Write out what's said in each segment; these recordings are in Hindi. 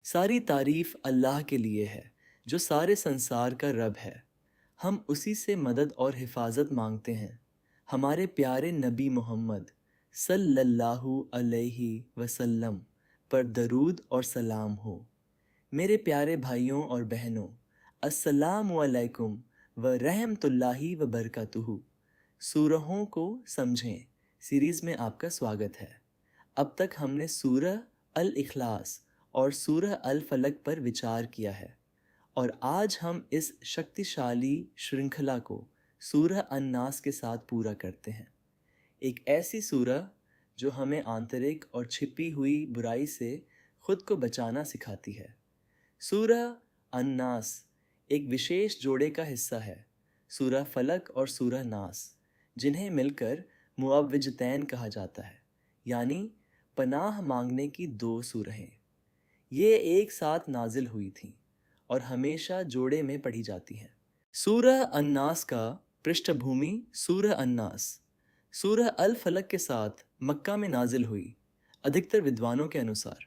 सारी तारीफ अल्लाह के लिए है जो सारे संसार का रब है। हम उसी से मदद और हिफाजत मांगते हैं। हमारे प्यारे नबी मोहम्मद सल्लल्लाहु अलैहि वसल्लम पर दरूद और सलाम हो। मेरे प्यारे भाइयों और बहनों, अस्सलामु अलैकुम व रहमतुल्लाहि व बरकातुहू। सूरहों को समझें सीरीज़ में आपका स्वागत है। अब तक हमने सूरह अल इखलास और सूरह अल फलक पर विचार किया है और आज हम इस शक्तिशाली श्रृंखला को सूरह अन्नास के साथ पूरा करते हैं। एक ऐसी सूरह जो हमें आंतरिक और छिपी हुई बुराई से खुद को बचाना सिखाती है। सूरह अन्नास एक विशेष जोड़े का हिस्सा है, सूरह फलक और सूरह नास, जिन्हें मिलकर मुअव्विजतैन कहा जाता है, यानी पनाह मांगने की दो सूरहें। ये एक साथ नाजिल हुई थीं और हमेशा जोड़े में पढ़ी जाती हैं। सूरह अन्नास का पृष्ठभूमि सूरह अन्नास सूरह अल फलक के साथ मक्का में नाजिल हुई, अधिकतर विद्वानों के अनुसार।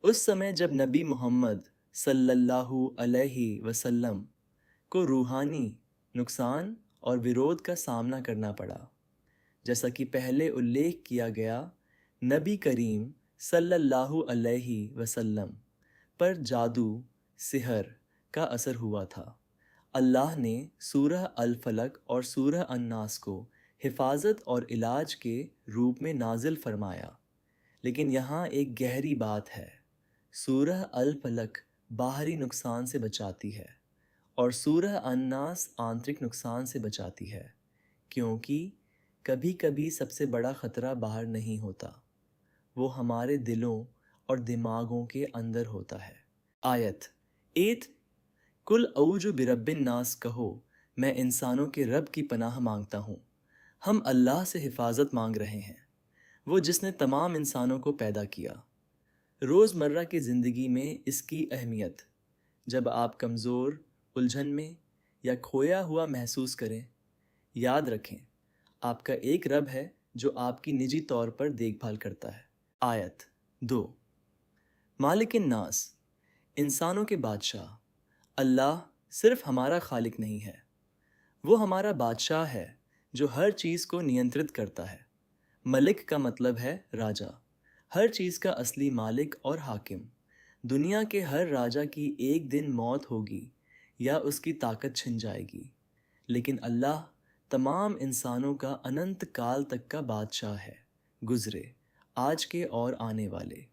उस समय जब नबी मोहम्मद सल्लल्लाहु अलैहि वसल्लम को रूहानी नुकसान और विरोध का सामना करना पड़ा। जैसा कि पहले उल्लेख किया गया, नबी करीम सल्लल्लाहु अलैहि वसल्लम पर जादू सिहर का असर हुआ था। अल्लाह ने सूरह अल फलक और सूरह अन्नास को हिफाजत और इलाज के रूप में नाजिल फरमाया। लेकिन यहाँ एक गहरी बात है। सूरह अल फलक बाहरी नुकसान से बचाती है और सूरह अन्नास आंतरिक नुकसान से बचाती है, क्योंकि कभी कभी सबसे बड़ा ख़तरा बाहर नहीं होता, वो हमारे दिलों और दिमागों के अंदर होता है। आयत एत कुल औजु बिरब्बिन नास कहो, मैं इंसानों के रब की पनाह मांगता हूँ। हम अल्लाह से हिफाजत मांग रहे हैं, वो जिसने तमाम इंसानों को पैदा किया। रोज़मर्रा की ज़िंदगी में इसकी अहमियत, जब आप कमज़ोर, उलझन में या खोया हुआ महसूस करें, याद रखें आपका एक रब है जो आपकी निजी तौर पर देखभाल करता है। आयत 2 मालिकिन नास, इंसानों के बादशाह। अल्लाह सिर्फ हमारा खालिक नहीं है, वो हमारा बादशाह है जो हर चीज़ को नियंत्रित करता है। मलिक का मतलब है राजा, हर चीज़ का असली मालिक और हाकिम। दुनिया के हर राजा की एक दिन मौत होगी या उसकी ताकत छिन जाएगी, लेकिन अल्लाह तमाम इंसानों का अनंत काल तक का बादशाह है, गुज़रे, आज के और आने वाले।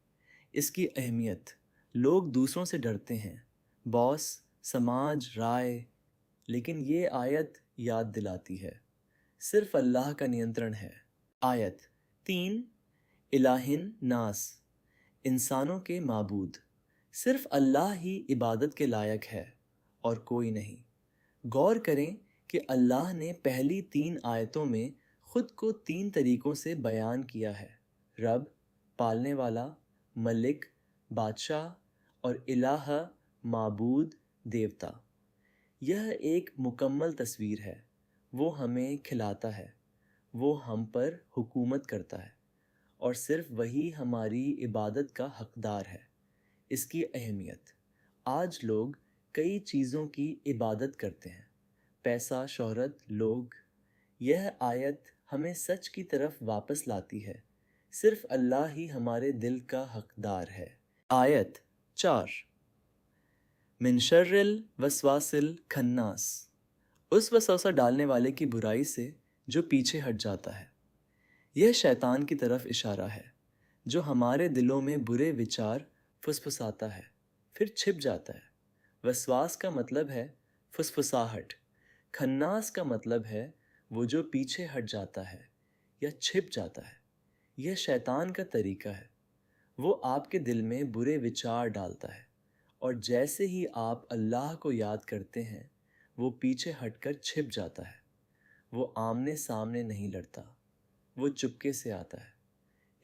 इसकी अहमियत, लोग दूसरों से डरते हैं, बॉस, समाज, राय, लेकिन ये आयत याद दिलाती है सिर्फ अल्लाह का नियंत्रण है। आयत 3 इलाहिन नास, इंसानों के माबूद। सिर्फ अल्लाह ही इबादत के लायक है और कोई नहीं। गौर करें कि अल्लाह ने पहली 3 आयतों में ख़ुद को 3 तरीक़ों से बयान किया है: रब, पालने वाला, मलिक, बादशाह, और इलाह, माबूद, देवता। यह एक मुकम्मल तस्वीर है। वो हमें खिलाता है, वो हम पर हुकूमत करता है और सिर्फ वही हमारी इबादत का हकदार है। इसकी अहमियत, आज लोग कई चीज़ों की इबादत करते हैं, पैसा, शोहरत, लोग। यह आयत हमें सच की तरफ वापस लाती है, सिर्फ अल्लाह ही हमारे दिल का हकदार है। आयत 4 मिन शर्रिल वसवासिल खन्नास, उस वसवसा डालने वाले की बुराई से जो पीछे हट जाता है। यह शैतान की तरफ इशारा है, जो हमारे दिलों में बुरे विचार फुसफुसाता है, फिर छिप जाता है। वसवास का मतलब है फुसफुसाहट, खन्नास का मतलब है वो जो पीछे हट जाता है या छिप जाता है। यह शैतान का तरीका है। वो आपके दिल में बुरे विचार डालता है और जैसे ही आप अल्लाह को याद करते हैं, वो पीछे हटकर छिप जाता है। वो आमने सामने नहीं लड़ता, वो चुपके से आता है।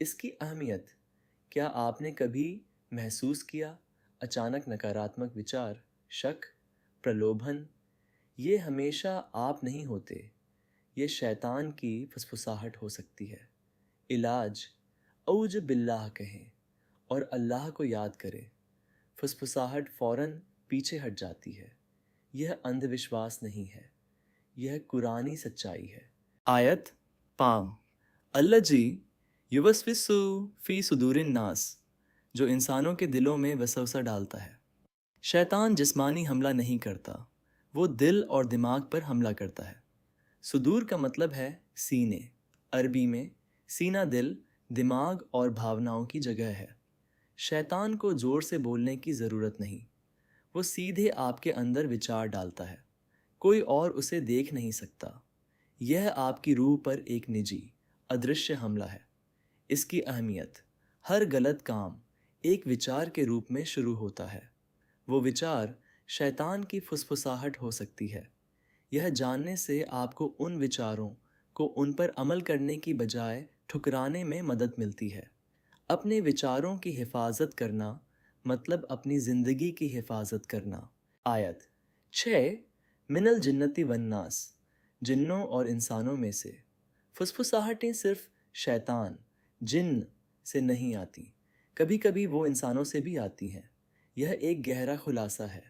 इसकी अहमियत, क्या आपने कभी महसूस किया अचानक नकारात्मक विचार, शक, प्रलोभन? ये हमेशा आप नहीं होते, ये शैतान की फुसफुसाहट हो सकती है। इलाज, औज बिल्लाह कहें और अल्लाह को याद करें। फुसफुसाहट फौरन पीछे हट जाती है। यह अंधविश्वास नहीं है, यह कुरानी सच्चाई है। आयत 5 अल्लाह जी युवस्विसु फी सुदूरिन नास, जो इंसानों के दिलों में वसवसा डालता है। शैतान जिस्मानी हमला नहीं करता, वो दिल और दिमाग पर हमला करता है। सुदूर का मतलब है सीने। अरबी में सीना दिल, दिमाग और भावनाओं की जगह है। शैतान को ज़ोर से बोलने की ज़रूरत नहीं, वो सीधे आपके अंदर विचार डालता है, कोई और उसे देख नहीं सकता। यह आपकी रूह पर एक निजी, अदृश्य हमला है। इसकी अहमियत, हर गलत काम एक विचार के रूप में शुरू होता है। वो विचार शैतान की फुसफुसाहट हो सकती है। यह जानने से आपको उन विचारों को उन पर अमल करने की बजाय ठुकराने में मदद मिलती है। अपने विचारों की हिफाजत करना मतलब अपनी ज़िंदगी की हिफाजत करना। आयत 6 मिनल जिन्नती वन्नास, जिन्नों और इंसानों में से। फुसफुसाहटें सिर्फ शैतान, जिन्न से नहीं आती, कभी कभी वो इंसानों से भी आती हैं। यह एक गहरा खुलासा है।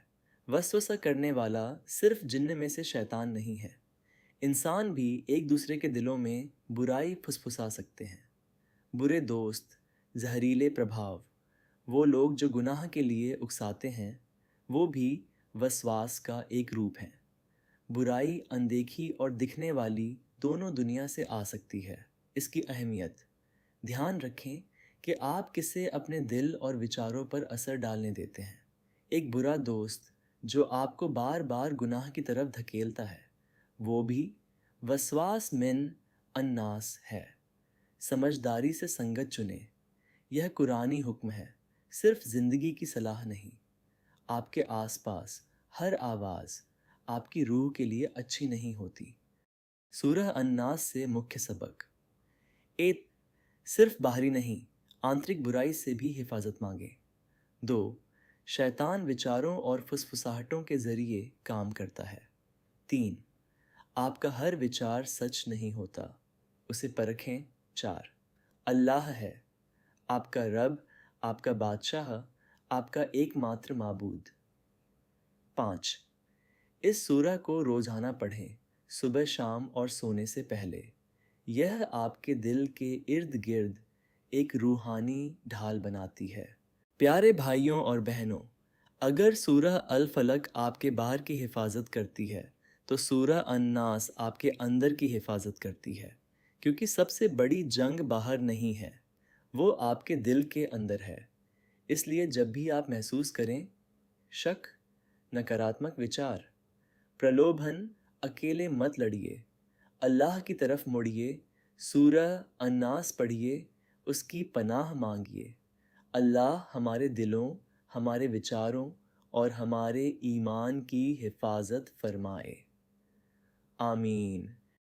वसवसा करने वाला सिर्फ जिन्न में से शैतान नहीं है, इंसान भी एक दूसरे के दिलों में बुराई फुसफुसा सकते हैं। बुरे दोस्त, जहरीले प्रभाव, वो लोग जो गुनाह के लिए उकसाते हैं, वो भी वसवास का एक रूप हैं। बुराई अनदेखी और दिखने वाली दोनों दुनिया से आ सकती है। इसकी अहमियत, ध्यान रखें कि आप किसे अपने दिल और विचारों पर असर डालने देते हैं। एक बुरा दोस्त जो आपको बार बार गुनाह की तरफ धकेलता है, वो भी वसवास मिन अन्नास है। समझदारी से संगत चुनें, यह कुरानी हुक्म है, सिर्फ ज़िंदगी की सलाह नहीं। आपके आसपास हर आवाज़ आपकी रूह के लिए अच्छी नहीं होती। सूरह अन्नास से मुख्य सबक। एक, सिर्फ बाहरी नहीं, आंतरिक बुराई से भी हिफाजत मांगे। 2, शैतान विचारों और फुसफुसाहटों के ज़रिए काम करता है। 3, आपका हर विचार सच नहीं होता, उसे परखें। 4, अल्लाह है, आपका रब, आपका बादशाह, आपका एकमात्र माबूद। 5, इस सूरह को रोज़ाना पढ़ें, सुबह शाम और सोने से पहले। यह आपके दिल के इर्द गिर्द एक रूहानी ढाल बनाती है। प्यारे भाइयों और बहनों, अगर सूरह अल फलक आपके बाहर की हिफाजत करती है, तो सूरह अन्नास आपके अंदर की हिफाजत करती है। क्योंकि सबसे बड़ी जंग बाहर नहीं है, वो आपके दिल के अंदर है। इसलिए जब भी आप महसूस करें शक, नकारात्मक विचार, प्रलोभन, अकेले मत लड़िए, अल्लाह की तरफ मुड़िए, सूरह अन्नास पढ़िए, उसकी पनाह मांगिए। अल्लाह हमारे दिलों, हमारे विचारों और हमारे ईमान की हिफाजत फरमाए। आमीन।